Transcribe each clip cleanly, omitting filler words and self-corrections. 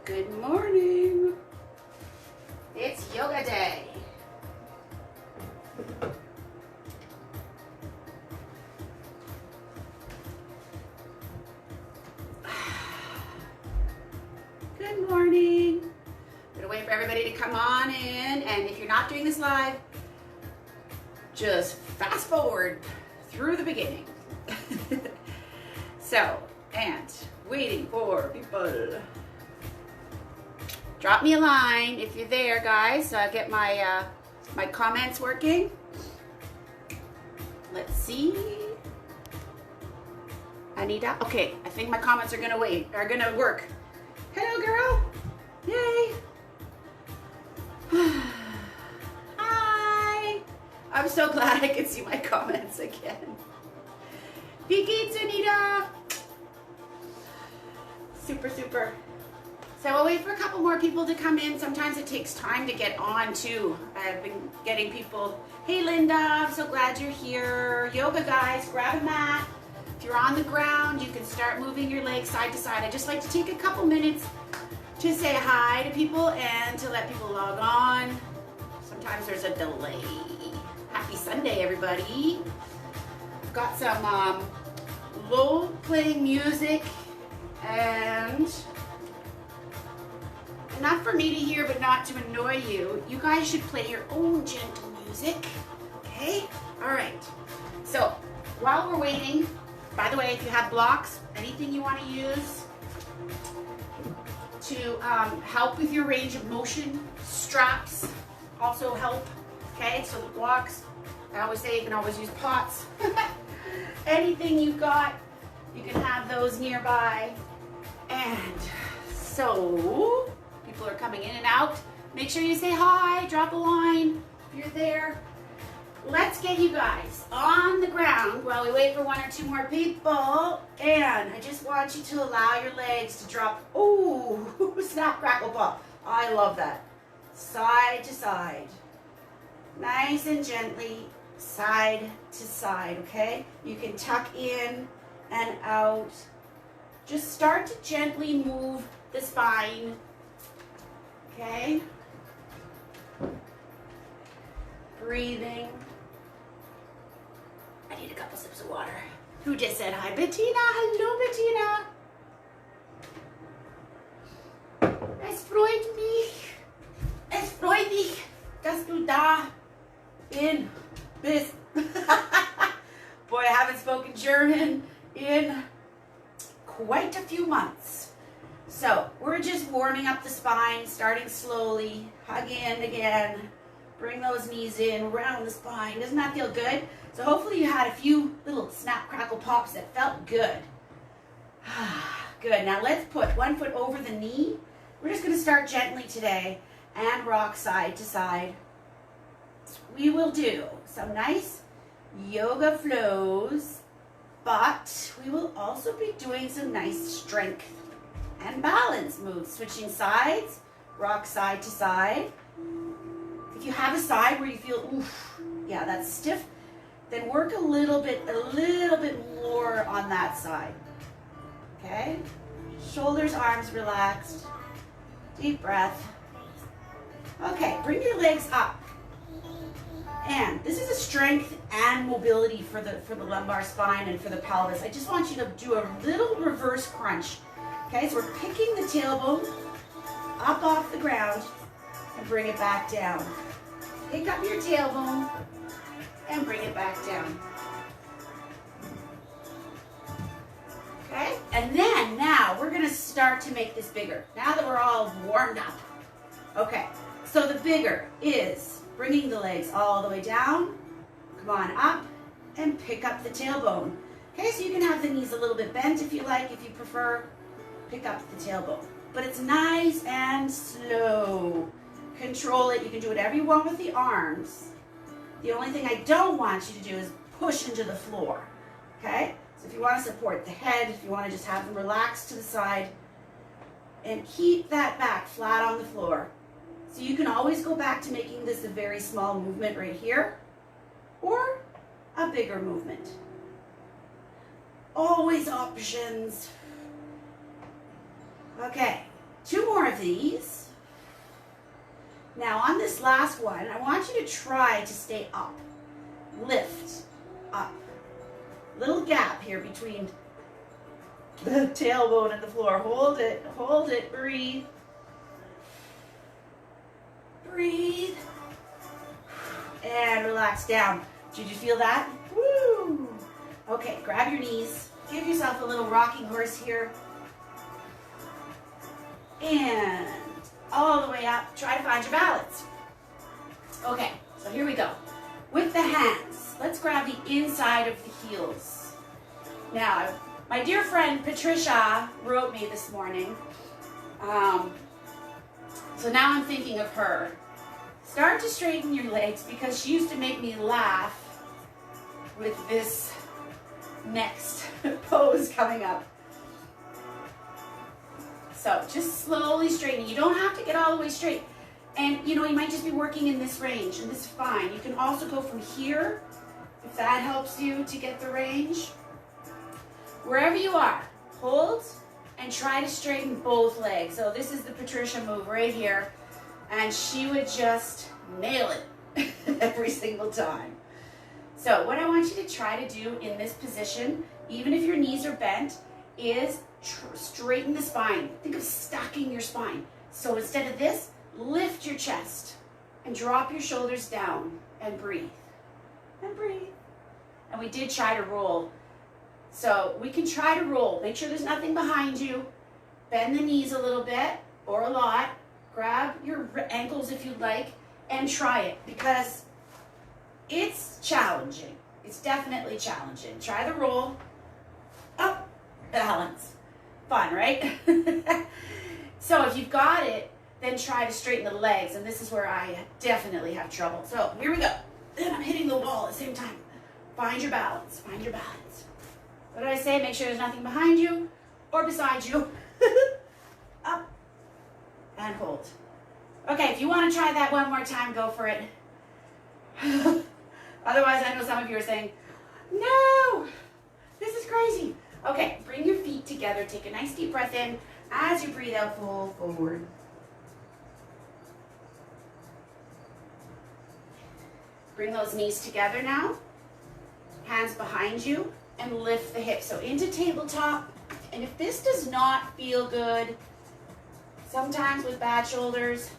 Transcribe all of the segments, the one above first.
Good morning. It's yoga day. Good morning. I'm gonna wait for everybody to come on in, and if you're not doing this live, just fast forward through the beginning. So, and waiting for people. Drop me a line if you're there, guys, so I get my my comments working. Let's see. Anita, okay, I think my comments are gonna work. Hello, girl. Yay. Hi. I'm so glad I can see my comments again. Peaky, Anita. Super, super. So we'll wait for a couple more people to come in. Sometimes it takes time to get on too. I've been getting people, hey Linda, I'm so glad you're here. Yoga guys, grab a mat. If you're on the ground, you can start moving your legs side to side. I just like to take a couple minutes to say hi to people and to let people log on. Sometimes there's a delay. Happy Sunday, everybody. I've got some low playing music and not for me to hear, but not to annoy you. You guys should play your own gentle music, okay? All right. So while we're waiting, by the way, if you have blocks, anything you want to use to help with your range of motion, straps also help, okay? So the blocks, I always say you can always use pots. Anything you've got, you can have those nearby. And so, people are coming in and out. Make sure you say hi, drop a line if you're there. Let's get you guys on the ground while we wait for one or two more people. And I just want you to allow your legs to drop. Ooh, snap, crackle, pop. I love that. Side to side. Nice and gently, side to side, okay? You can tuck in and out. Just start to gently move the spine. Okay. Breathing. I need a couple sips of water. Who just said hi? Bettina. Hello, Bettina. Es freut mich. Es freut mich, dass du da bist. Boy, I haven't spoken German in quite a few months. So we're just warming up the spine, starting slowly. Hug in again. Bring those knees in, round the spine. Doesn't that feel good? So hopefully you had a few little snap, crackle, pops that felt good. Good. Now let's put one foot over the knee. We're just going to start gently today and rock side to side. We will do some nice yoga flows, but we will also be doing some nice strength and balance moves, switching sides, rock side to side. If you have a side where you feel, oof, yeah, that's stiff, then work a little bit more on that side. Okay? Shoulders, arms relaxed. Deep breath. Okay, bring your legs up. And this is a strength and mobility for the lumbar spine and for the pelvis. I just want you to do a little reverse crunch. Okay, so we're picking the tailbone up off the ground and bring it back down. Pick up your tailbone and bring it back down. Okay, and then now we're gonna start to make this bigger. Now that we're all warmed up. Okay, so the bigger is bringing the legs all the way down. Come on up and pick up the tailbone. Okay, so you can have the knees a little bit bent if you like, if you prefer. Pick up the tailbone. But it's nice and slow. Control it. You can do whatever you want with the arms. The only thing I don't want you to do is push into the floor. Okay? So if you want to support the head, if you want to just have them relax to the side, and keep that back flat on the floor. So you can always go back to making this a very small movement right here, or a bigger movement. Always options. Okay, 2 more of these. Now on this last one, I want you to try to stay up. Lift, up. Little gap here between the tailbone and the floor. Hold it, breathe. Breathe. And relax down. Did you feel that? Woo! Okay, grab your knees. Give yourself a little rocking horse here. And all the way up. Try to find your balance. Okay, so here we go. With the hands, let's grab the inside of the heels. Now, my dear friend Patricia wrote me this morning. So now I'm thinking of her. Start to straighten your legs, because she used to make me laugh with this next pose coming up. So just slowly straighten. You don't have to get all the way straight. And you know, you might just be working in this range, and this is fine. You can also go from here, if that helps you to get the range. Wherever you are, hold and try to straighten both legs. So this is the Patricia move right here, and she would just nail it every single time. So what I want you to try to do in this position, even if your knees are bent, is straighten the spine. Think of stacking your spine. So instead of this, lift your chest and drop your shoulders down and breathe. And breathe. And we did try to roll. So we can try to roll. Make sure there's nothing behind you. Bend the knees a little bit or a lot. Grab your ankles if you'd like and try it, because it's challenging. It's definitely challenging. Try the roll. Up. Balance. Fun, right? So if you've got it, then try to straighten the legs. And this is where I definitely have trouble. So here we go. And I'm hitting the wall at the same time. Find your balance. Find your balance. What did I say? Make sure there's nothing behind you or beside you. Up and hold. Okay, if you want to try that one more time, go for it. Otherwise, I know some of you are saying, no, this is crazy. Okay, bring your feet together. Take a nice deep breath in. As you breathe out, fold forward. Bring those knees together now. Hands behind you and lift the hips. So into tabletop. And if this does not feel good, sometimes with bad shoulders,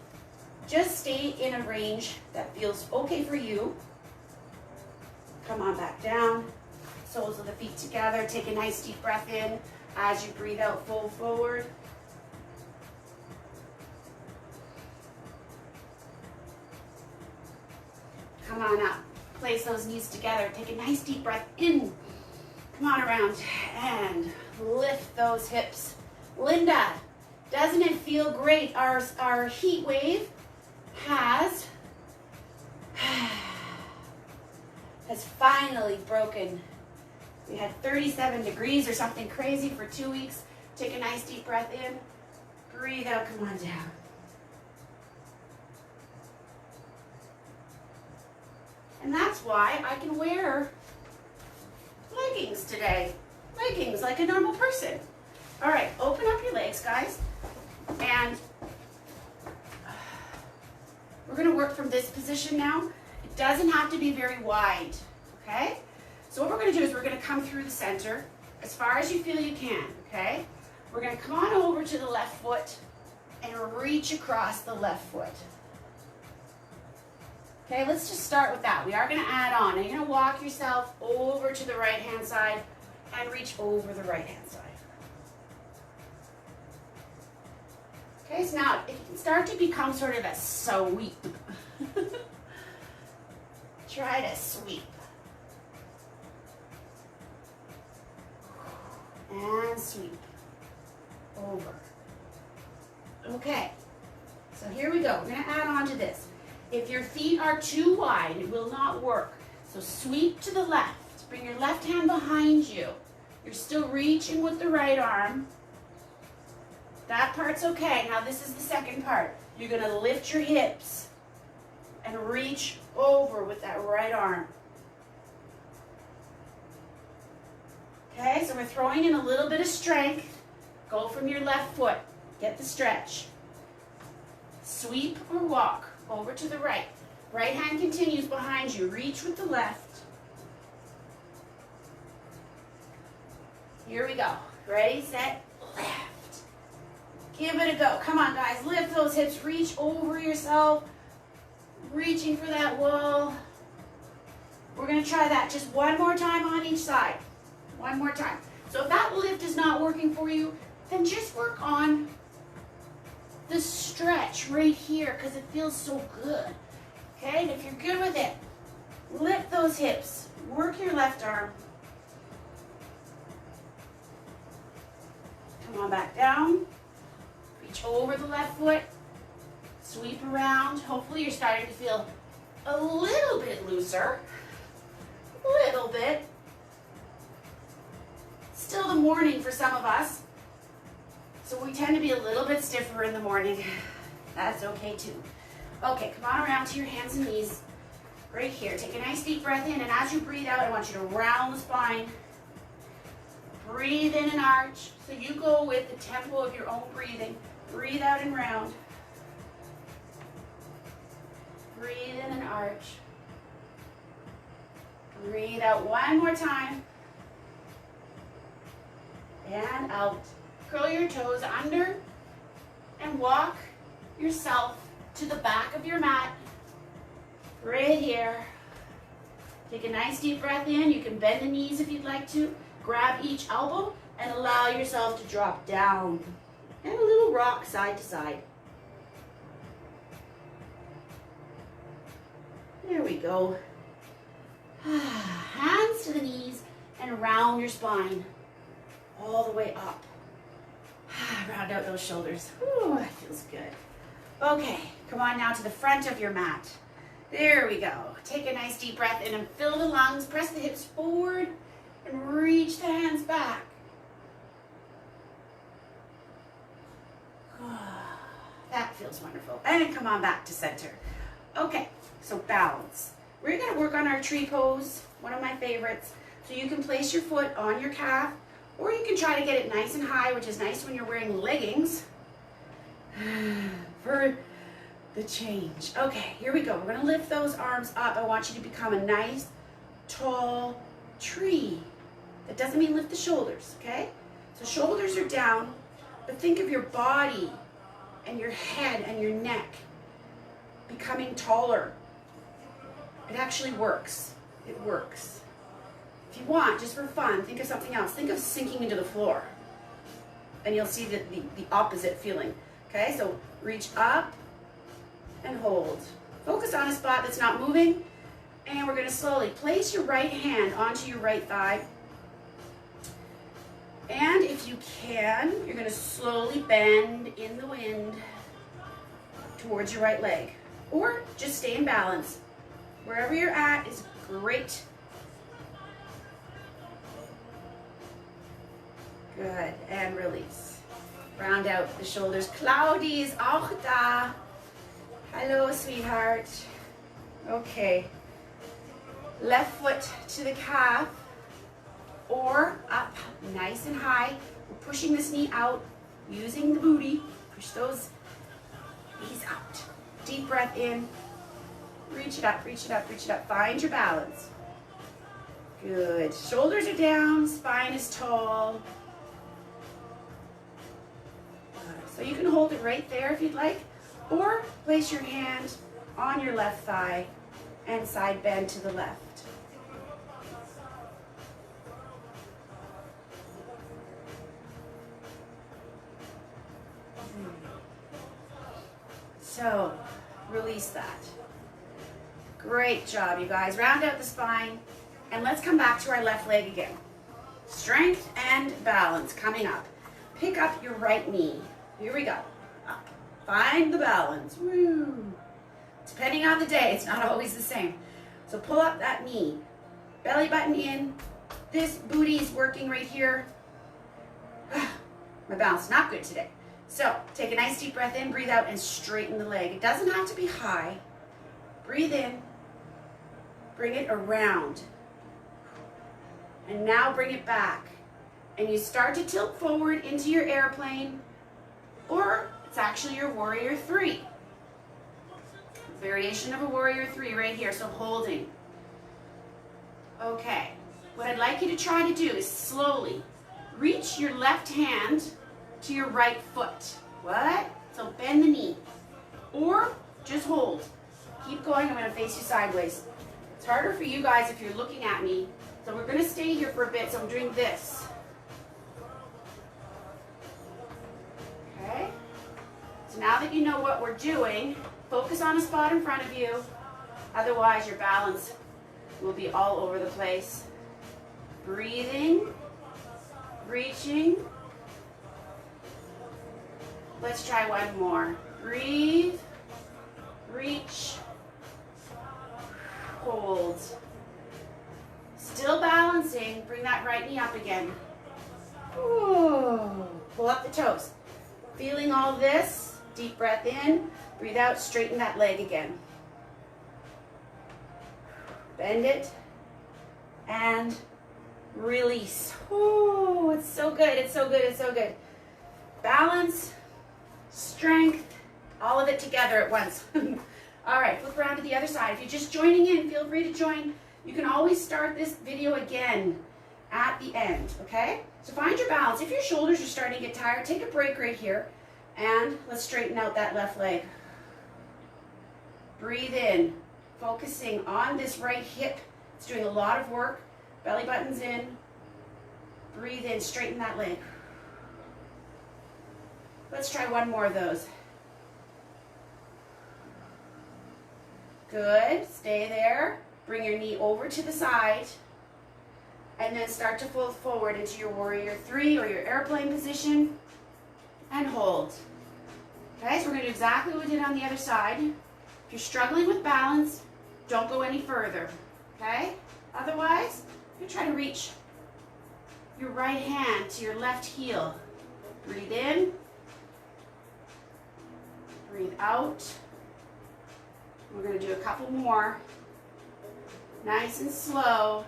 just stay in a range that feels okay for you. Come on back down. Soles of the feet together. Take a nice deep breath in. As you breathe out, fold forward. Come on up. Place those knees together. Take a nice deep breath in. Come on around and lift those hips. Linda, doesn't it feel great? Our heat wave has finally broken. We had 37 degrees or something crazy for 2 weeks. Take a nice deep breath in. Breathe out. Come on down. And that's why I can wear leggings today. Leggings like a normal person. All right, open up your legs, guys. And we're going to work from this position now. It doesn't have to be very wide, okay? So what we're going to do is we're going to come through the center as far as you feel you can, okay? We're going to come on over to the left foot and reach across the left foot. Okay, let's just start with that. We are going to add on. And you're going to walk yourself over to the right-hand side and reach over the right-hand side. Okay, so now it can start to become sort of a sweep. Try to sweep. And sweep. Over. Okay, so here we go. We're going to add on to this. If your feet are too wide, it will not work. So sweep to the left. Bring your left hand behind you. You're still reaching with the right arm. That part's okay. Now this is the second part. You're going to lift your hips and reach over with that right arm. Okay, so we're throwing in a little bit of strength. Go from your left foot. Get the stretch. Sweep or walk over to the right. Right hand continues behind you. Reach with the left. Here we go. Ready, set, left. Give it a go. Come on, guys. Lift those hips. Reach over yourself. Reaching for that wall. We're going to try that just one more time on each side. One more time. So if that lift is not working for you, then just work on the stretch right here because it feels so good. Okay, and if you're good with it, lift those hips. Work your left arm. Come on back down. Reach over the left foot. Sweep around. Hopefully you're starting to feel a little bit looser. A little bit. Still the morning for some of us. So we tend to be a little bit stiffer in the morning. That's okay too. Okay, come on around to your hands and knees. Right here. Take a nice deep breath in, and as you breathe out, I want you to round the spine. Breathe in and arch. So you go with the tempo of your own breathing. Breathe out and round. Breathe in and arch. Breathe out one more time. And out. Curl your toes under and walk yourself to the back of your mat. Right here. Take a nice deep breath in. You can bend the knees if you'd like to. Grab each elbow and allow yourself to drop down. And a little rock side to side. There we go. Hands to the knees and round your spine all the way up. Round out those shoulders. Ooh, that feels good. Okay, come on now to the front of your mat. There we go. Take a nice deep breath in and fill the lungs. Press the hips forward and reach the hands back. That feels wonderful. And come on back to center. Okay, so balance. We're going to work on our tree pose, one of my favorites. So you can place your foot on your calf, or you can try to get it nice and high, which is nice when you're wearing leggings for the change. Okay, here we go. We're going to lift those arms up. I want you to become a nice, tall tree. That doesn't mean lift the shoulders, okay? So shoulders are down, but think of your body and your head and your neck becoming taller. It actually works. It works. If you want, just for fun, think of something else. Think of sinking into the floor. And you'll see the opposite feeling. Okay, so reach up and hold. Focus on a spot that's not moving. And we're going to slowly place your right hand onto your right thigh. And if you can, you're going to slowly bend in the wind towards your right leg. Or just stay in balance. Wherever you're at is great. Good, and release. Round out the shoulders. Claudi is auch da. Hello, sweetheart. Okay. Left foot to the calf or up nice and high. We're pushing this knee out using the booty. Push those knees out. Deep breath in. Reach it up, reach it up, reach it up. Find your balance. Good. Shoulders are down, spine is tall. So you can hold it right there if you'd like, or place your hand on your left thigh and side bend to the left. So, release that. Great job, you guys. Round out the spine, and let's come back to our left leg again. Strength and balance coming up. Pick up your right knee. Here we go. Up. Find the balance. Woo. Depending on the day, it's not always the same. So pull up that knee. Belly button in. This booty is working right here. My balance is not good today. So take a nice deep breath in, breathe out, and straighten the leg. It doesn't have to be high. Breathe in. Bring it around. And now bring it back. And you start to tilt forward into your airplane. or it's actually your warrior three. Variation of a warrior three right here, so holding. Okay, what I'd like you to try to do is slowly reach your left hand to your right foot. What? So bend the knee, or just hold. Keep going, I'm gonna face you sideways. It's harder for you guys if you're looking at me, so we're gonna stay here for a bit, so I'm doing this. Okay, so now that you know what we're doing, focus on a spot in front of you, otherwise your balance will be all over the place. Breathing, reaching. Let's try one more. Breathe, reach, hold. Still balancing, bring that right knee up again. Ooh. Pull up the toes. Feeling all this, deep breath in, breathe out, straighten that leg again. Bend it and release. Oh, it's so good, it's so good, it's so good. Balance, strength, all of it together at once. All right, flip around to the other side. If you're just joining in, feel free to join. You can always start this video again at the end, okay? So find your balance. If your shoulders are starting to get tired, take a break right here, and let's straighten out that left leg. Breathe in, focusing on this right hip. It's doing a lot of work. Belly button's in. Breathe in, straighten that leg. Let's try one more of those. Good, stay there. Bring your knee over to the side, and then start to fold forward into your warrior three or your airplane position, and hold. Okay, so we're gonna do exactly what we did on the other side. If you're struggling with balance, don't go any further, okay? Otherwise, you try to reach your right hand to your left heel. Breathe in, breathe out. We're going to do a couple more. Nice and slow.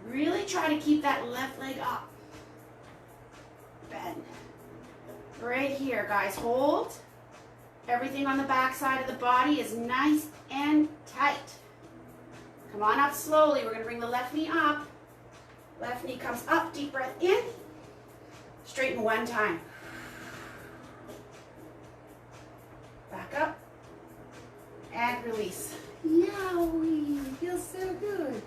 Really try to keep that left leg up. Bend. Right here, guys. Hold. Everything on the back side of the body is nice and tight. Come on up slowly. We're going to bring the left knee up. Left knee comes up. Deep breath in. Straighten one time. Back up. And release. Yowie. Feels so good.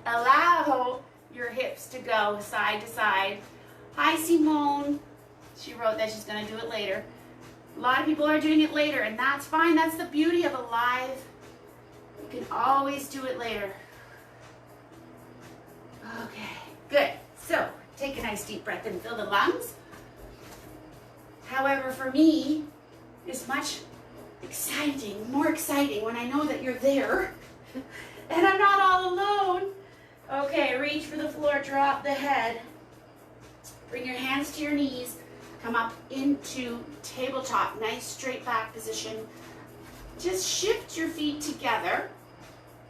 Allow your hips to go side to side. Hi, Simone. She wrote that she's going to do it later. A lot of people are doing it later, and that's fine. That's the beauty of a live. You can always do it later. Okay, good. So, take a nice deep breath and fill the lungs. However, for me, it's much more exciting when I know that you're there and I'm not all alone. Okay, reach for the floor, drop the head. Bring your hands to your knees. Come up into tabletop, nice straight back position. Just shift your feet together.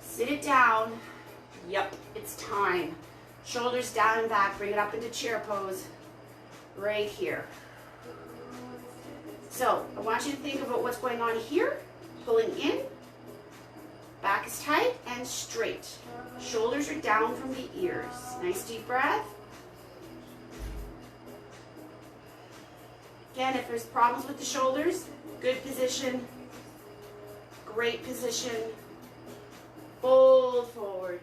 Sit it down. Yep, it's time. Shoulders down and back, bring it up into chair pose right here. So I want you to think about what's going on here. Pulling in, back is tight and straight. Shoulders are down from the ears. Nice deep breath. Again, if there's problems with the shoulders, good position, great position. Fold forward.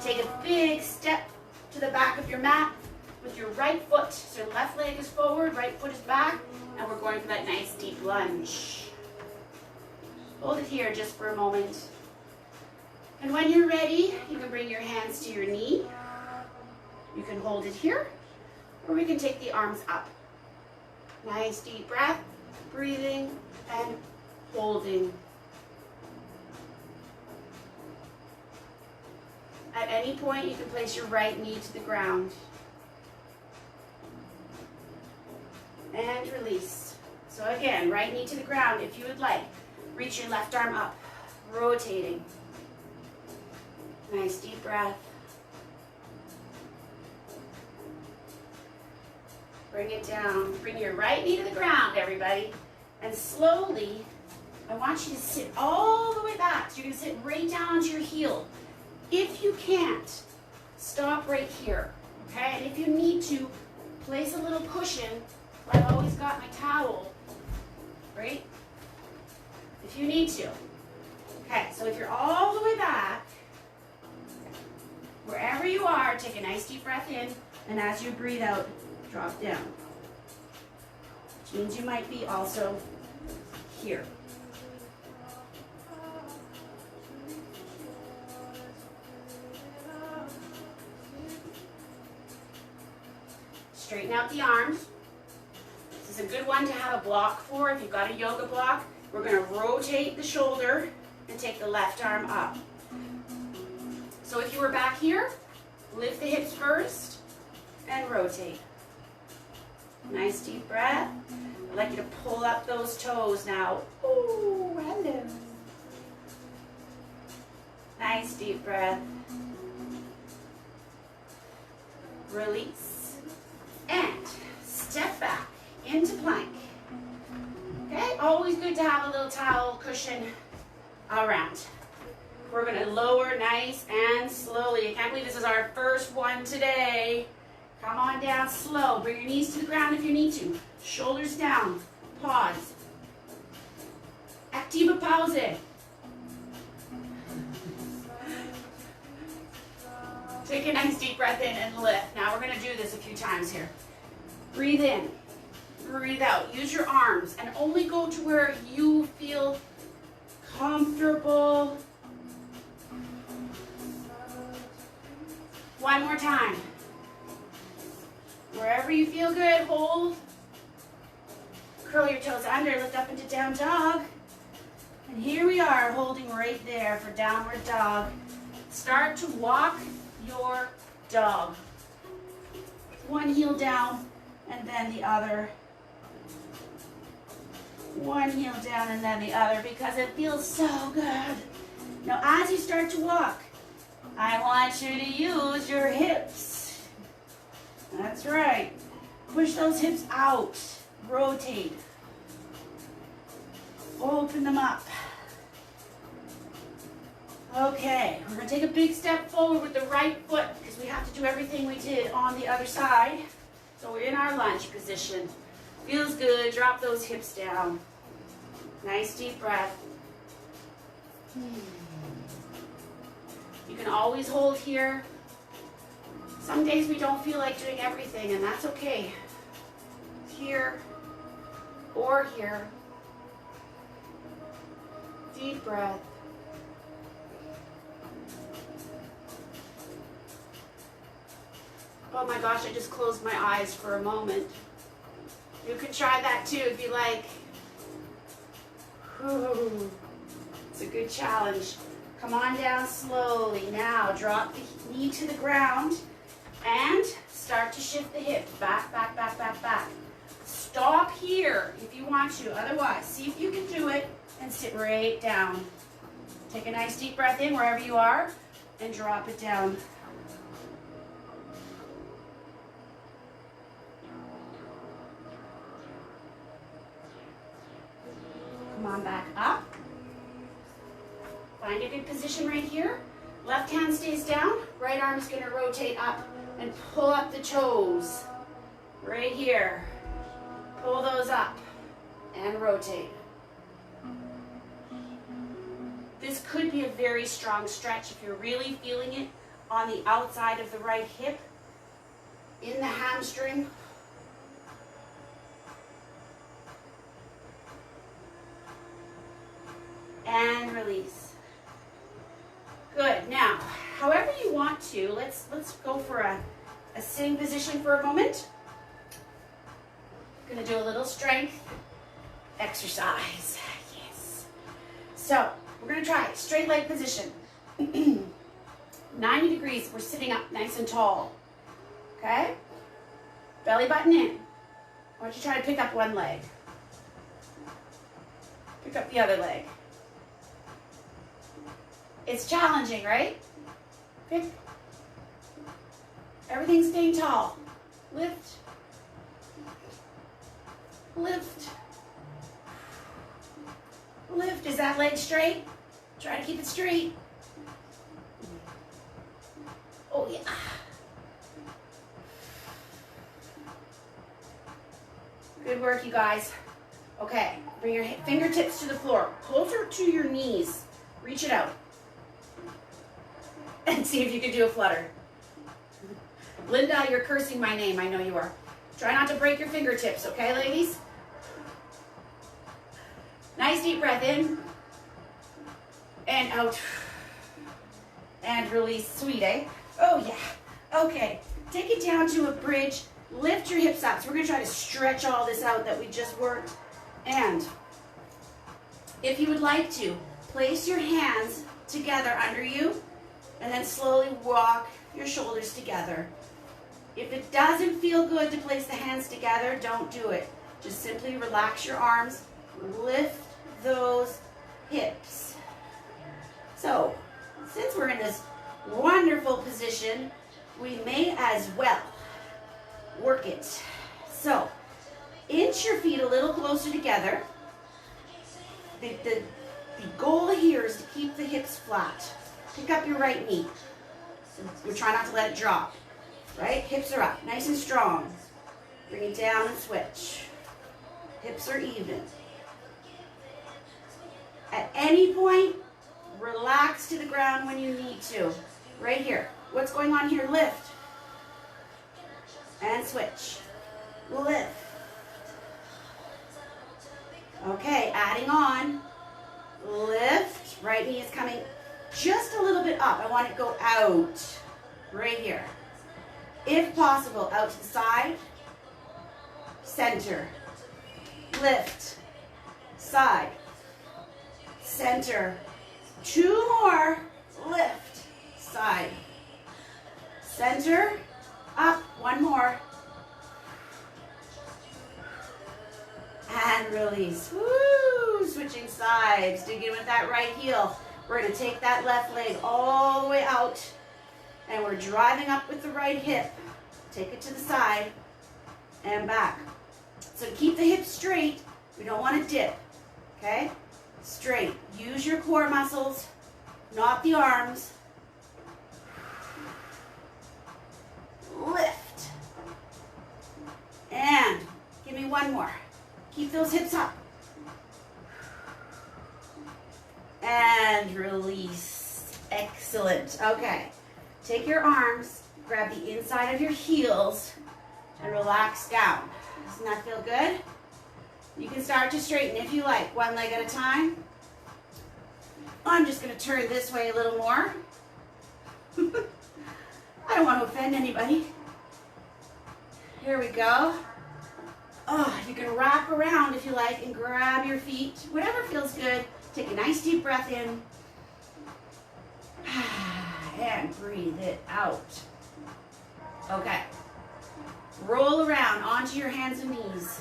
Take a big step to the back of your mat with your right foot. So your left leg is forward, right foot is back, and we're going for that nice deep lunge. Hold it here just for a moment. And when you're ready, you can bring your hands to your knee. You can hold it here, or we can take the arms up. Nice deep breath, breathing and holding. At any point, you can place your right knee to the ground. And release. So again, right knee to the ground if you would like. Reach your left arm up, rotating. Nice deep breath. Bring it down. Bring your right knee to the ground, everybody. And slowly, I want you to sit all the way back. So you're going to sit right down onto your heel. If you can't, stop right here. Okay? And if you need to, place a little cushion. I've always got my towel. Right? If you need to. Okay, so if you're all the way back, wherever you are, take a nice deep breath in, and as you breathe out, drop down. Which means you might be also here. Straighten out the arms. This is a good one to have a block for. If you've got a yoga block, we're going to rotate the shoulder and take the left arm up. So if you were back here, lift the hips first and rotate. Nice deep breath. I'd like you to pull up those toes now. Ooh, hello. Nice deep breath. Release. And step back into plank. Okay, always good to have a little towel cushion around. We're going to lower nice and slowly. I can't believe this is our first one today. Come on down slow. Bring your knees to the ground if you need to. Shoulders down. Pause. Active pause. Take a nice deep breath in and lift. Now we're going to do this a few times here. Breathe in. Breathe out. Use your arms and only go to where you feel comfortable. One more time. Wherever you feel good, hold. Curl your toes under, lift up into down dog. And here we are, holding right there for downward dog. Start to walk your dog. One heel down and then the other. One heel down and then the other because it feels so good. Now as you start to walk, I want you to use your hips. That's right. Push those hips out. Rotate. Open them up. Okay, we're going to take a big step forward with the right foot because we have to do everything we did on the other side. So we're in our lunge position. Feels good. Drop those hips down. Nice deep breath. You can always hold here. Some days we don't feel like doing everything, and that's okay. Here or here. Deep breath. Oh my gosh, I just closed my eyes for a moment. You could try that too. It'd be like, whew. It's a good challenge. Come on down slowly. Now drop the knee to the ground and start to shift the hip. Back, back, back, back, back. Stop here if you want to. Otherwise, see if you can do it and sit right down. Take a nice deep breath in wherever you are and drop it down. Come on back up. Find a good position right here. Left hand stays down. Right arm is going to rotate up and pull up the toes. Right here. Pull those up and rotate. This could be a very strong stretch if you're really feeling it on the outside of the right hip, in the hamstring. And release. Good. Now, however you want to, let's go for a sitting position for a moment. Going to do a little strength exercise. Yes. So, we're going to try it. Straight leg position. 90 degrees. We're sitting up nice and tall. Okay? Belly button in. I want you to try to pick up one leg. Pick up the other leg. It's challenging, right? Pick. Everything's staying tall. Lift. lift. Lift. Is that leg straight? Try to keep it straight. Oh, yeah. Good work, you guys. Okay, bring your fingertips to the floor, closer to your knees. Reach it out. And see if you can do a flutter. Linda, you're cursing my name. I know you are. Try not to break your fingertips, okay, ladies? Nice deep breath in. And out. And release. Sweet, eh? Oh, yeah. Okay. Take it down to a bridge. Lift your hips up. So we're going to try to stretch all this out that we just worked. And if you would like to, place your hands together under you and then slowly walk your shoulders together. If it doesn't feel good to place the hands together, don't do it. Just simply relax your arms, lift those hips. So, since we're in this wonderful position, we may as well work it. So, inch your feet a little closer together. The goal here is to keep the hips flat. Pick up your right knee. So we're trying not to let it drop. Right? Hips are up, nice and strong. Bring it down and switch. Hips are even. At any point, relax to the ground when you need to. Right here. What's going on here? Lift. And switch. Lift. Okay, adding on. Lift. Right knee is coming just a little bit up. I want it to go out. Right here. If possible, out to the side. Center. Lift. Side. Center. 2 more. Lift. Side. Center. Up. 1 more. And release. Woo! Switching sides. Dig in with that right heel. We're going to take that left leg all the way out. And we're driving up with the right hip. Take it to the side and back. So keep the hips straight. We don't want to dip. Okay? Straight. Use your core muscles, not the arms. Lift. And give me 1 more. Keep those hips up. And release. Excellent. Okay. Take your arms, grab the inside of your heels, and relax down. Doesn't that feel good? You can start to straighten if you like, 1 leg at a time. I'm just going to turn this way a little more. I don't want to offend anybody. Here we go. Oh, you can wrap around if you like and grab your feet. Whatever feels good. Take a nice deep breath in. And breathe it out. Okay. Roll around onto your hands and knees.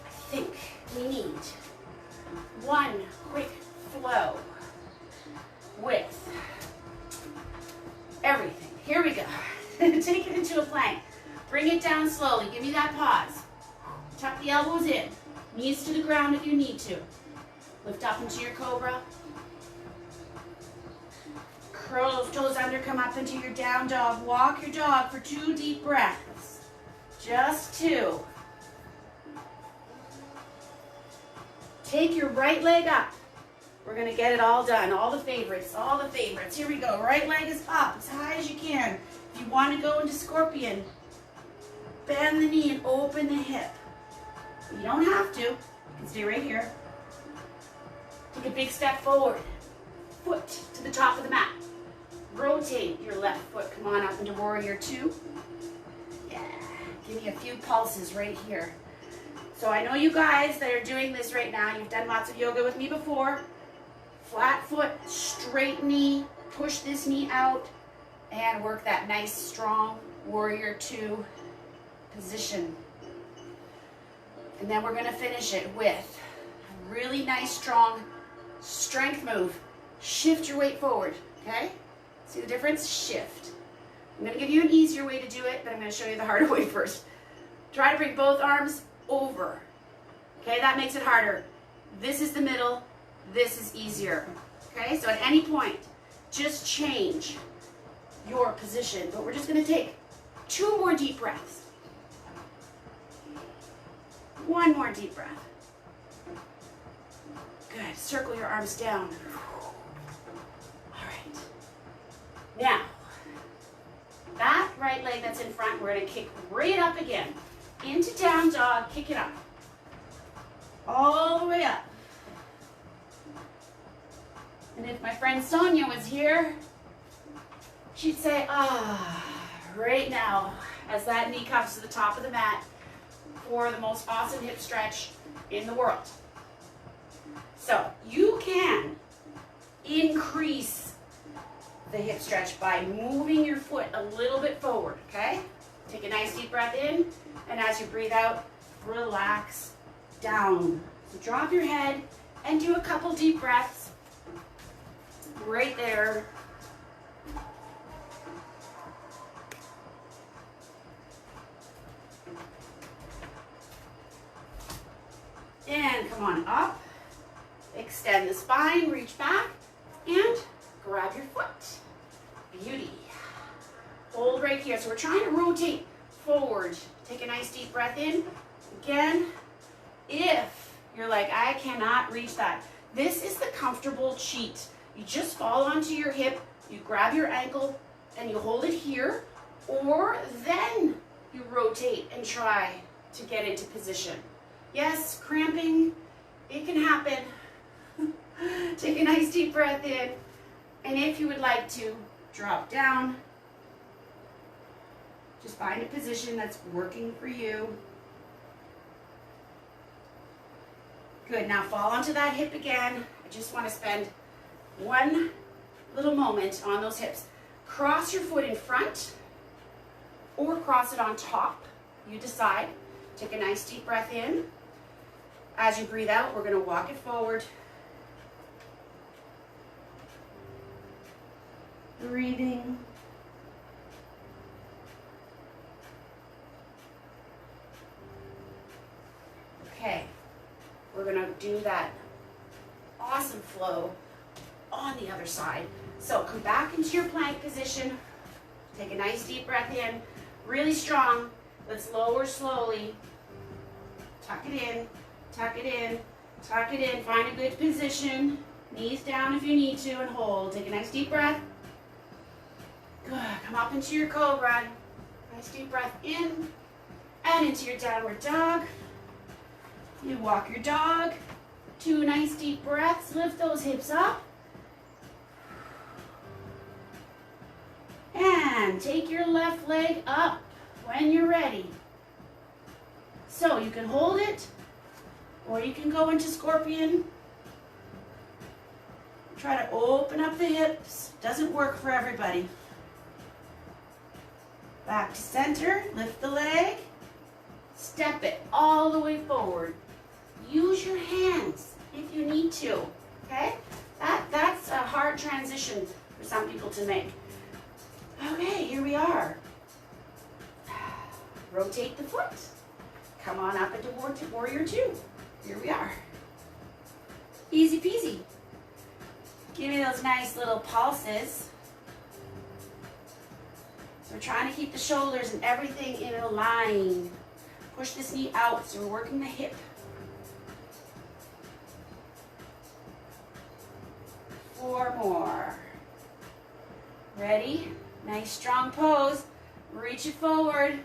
I think we need 1 quick flow with everything. Here we go. Take it into a plank. Bring it down slowly. Give me that pause. Tuck the elbows in. Knees to the ground if you need to. Lift up into your cobra. Curl those toes under, come up into your down dog. Walk your dog for 2 deep breaths. Just 2. Take your right leg up. We're going to get it all done. All the favorites, all the favorites. Here we go. Right leg is up as high as you can. If you want to go into scorpion, bend the knee and open the hip. You don't have to. You can stay right here. Take a big step forward. Foot to the top of the mat. Rotate your left foot. Come on up into warrior 2. Yeah. Give me a few pulses right here. So I know you guys that are doing this right now, you've done lots of yoga with me before. Flat foot, straight knee, push this knee out, and work that nice, strong warrior 2 position. And then we're going to finish it with a really nice, strong strength move. Shift your weight forward, okay? See the difference? Shift. I'm going to give you an easier way to do it, but I'm going to show you the harder way first. Try to bring both arms over. Okay, that makes it harder. This is the middle, this is easier. Okay, so at any point, just change your position. But we're just gonna take 2 more deep breaths. 1 more deep breath. Good, circle your arms down. All right. Now, that right leg that's in front, we're gonna kick right up again. Into down dog, kick it up. All the way up. And if my friend Sonia was here, she'd say, right now, as that knee comes to the top of the mat for the most awesome hip stretch in the world. So you can increase the hip stretch by moving your foot a little bit forward, okay? Take a nice deep breath in, and as you breathe out, relax down. So drop your head and do a couple deep breaths right there. And come on up, extend the spine, reach back, and grab your foot. Beauty. Hold right here. So we're trying to rotate forward. Take a nice deep breath in. Again, if you're like, I cannot reach that, this is the comfortable cheat. You just fall onto your hip, you grab your ankle, and you hold it here, or then you rotate and try to get into position. Yes, cramping, it can happen. Take a nice deep breath in, and if you would like to, drop down. Just find a position that's working for you. Good, now fall onto that hip again. I just want to spend 1 little moment on those hips. Cross your foot in front or cross it on top. You decide. Take a nice deep breath in. As you breathe out, we're going to walk it forward. Breathing. Okay, we're going to do that awesome flow on the other side. So come back into your plank position. Take a nice deep breath in, really strong. Let's lower slowly. Tuck it in, tuck it in, tuck it in. Find a good position. Knees down if you need to and hold. Take a nice deep breath. Good, come up into your cobra. Nice deep breath in and into your downward dog. You walk your dog. 2 nice deep breaths. Lift those hips up. And take your left leg up when you're ready. So you can hold it, or you can go into scorpion. Try to open up the hips. Doesn't work for everybody. Back to center, lift the leg, step it all the way forward. Use your hands if you need to, okay? That's a hard transition for some people to make. Okay, here we are. Rotate the foot. Come on up into warrior 2. Here we are. Easy peasy. Give me those nice little pulses. So we're trying to keep the shoulders and everything in a line. Push this knee out, so we're working the hip. 4 more. Ready? Nice strong pose. Reach it forward.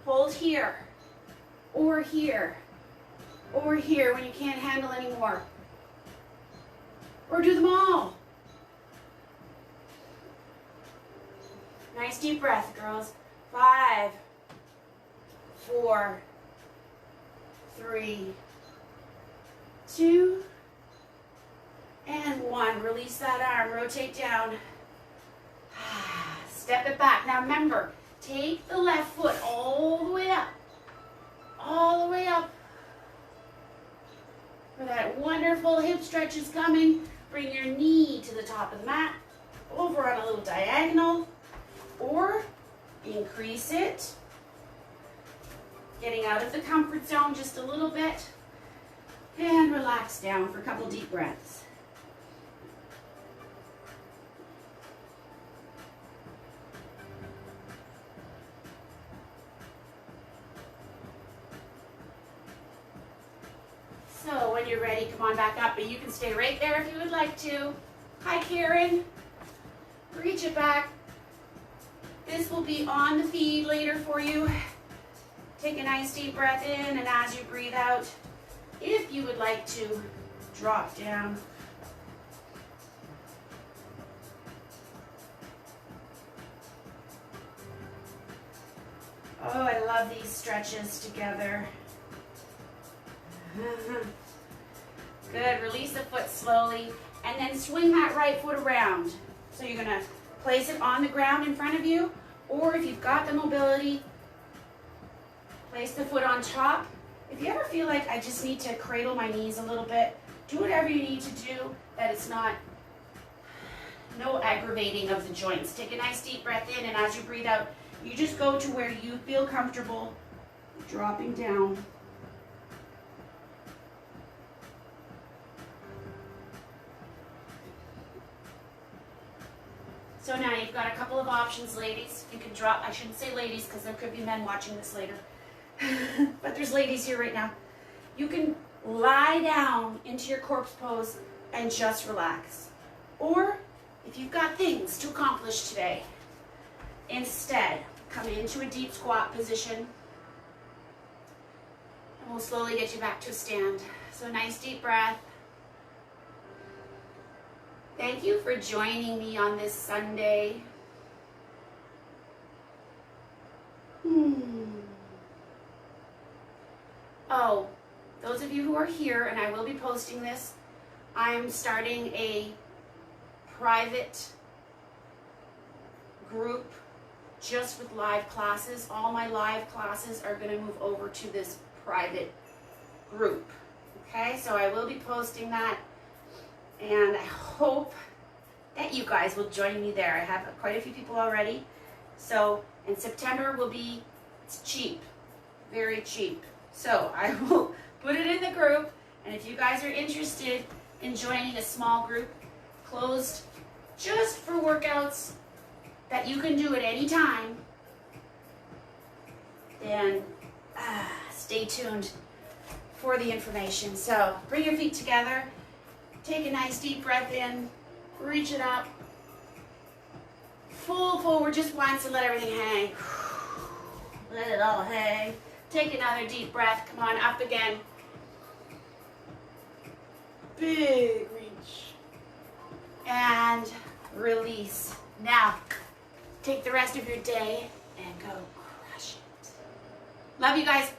Hold here. Or here. Or here when you can't handle anymore. Or do them all. Nice deep breath, girls. 5, 4, 3, 2, and 1. Release that arm. Rotate down. Step it back. Now remember, take the left foot all the way up. All the way up. For that wonderful hip stretch is coming. Bring your knee to the top of the mat. Over on a little diagonal. Or increase it Getting out of the comfort zone just a little bit. And relax down for a couple deep breaths. So when you're ready, come on back up, but you can stay right there if you would like to. Hi, Karen. Reach it back. This will be on the feed later for you. Take a nice deep breath in, and as you breathe out, if you would like to drop down. Oh, I love these stretches together. Good, release the foot slowly, and then swing that right foot around. So you're gonna place it on the ground in front of you, or if you've got the mobility, place the foot on top. If you ever feel like I just need to cradle my knees a little bit, do whatever you need to do that it's not, no aggravating of the joints. Take a nice deep breath in, and as you breathe out, you just go to where you feel comfortable, dropping down. So now you've got a couple of options, ladies. You can drop, I shouldn't say ladies because there could be men watching this later. But there's ladies here right now. You can lie down into your corpse pose and just relax. Or if you've got things to accomplish today, instead come into a deep squat position, and we'll slowly get you back to a stand. So nice deep breath. Thank you for joining me on this Sunday. Oh, those of you who are here, and I will be posting this, I am starting a private group just with live classes. All my live classes are going to move over to this private group. Okay, so I will be posting that, and I hope that you guys will join me there. I have quite a few people already. So in September will be, it's cheap, very cheap. So I will put it in the group, and if you guys are interested in joining a small group, closed just for workouts that you can do at any time, then stay tuned for the information. So bring your feet together, take a nice deep breath in, reach it up, full forward just once and let everything hang. Let it all hang. Take another deep breath, come on, up again. Big reach. And release. Now, take the rest of your day and go crush it. Love you guys.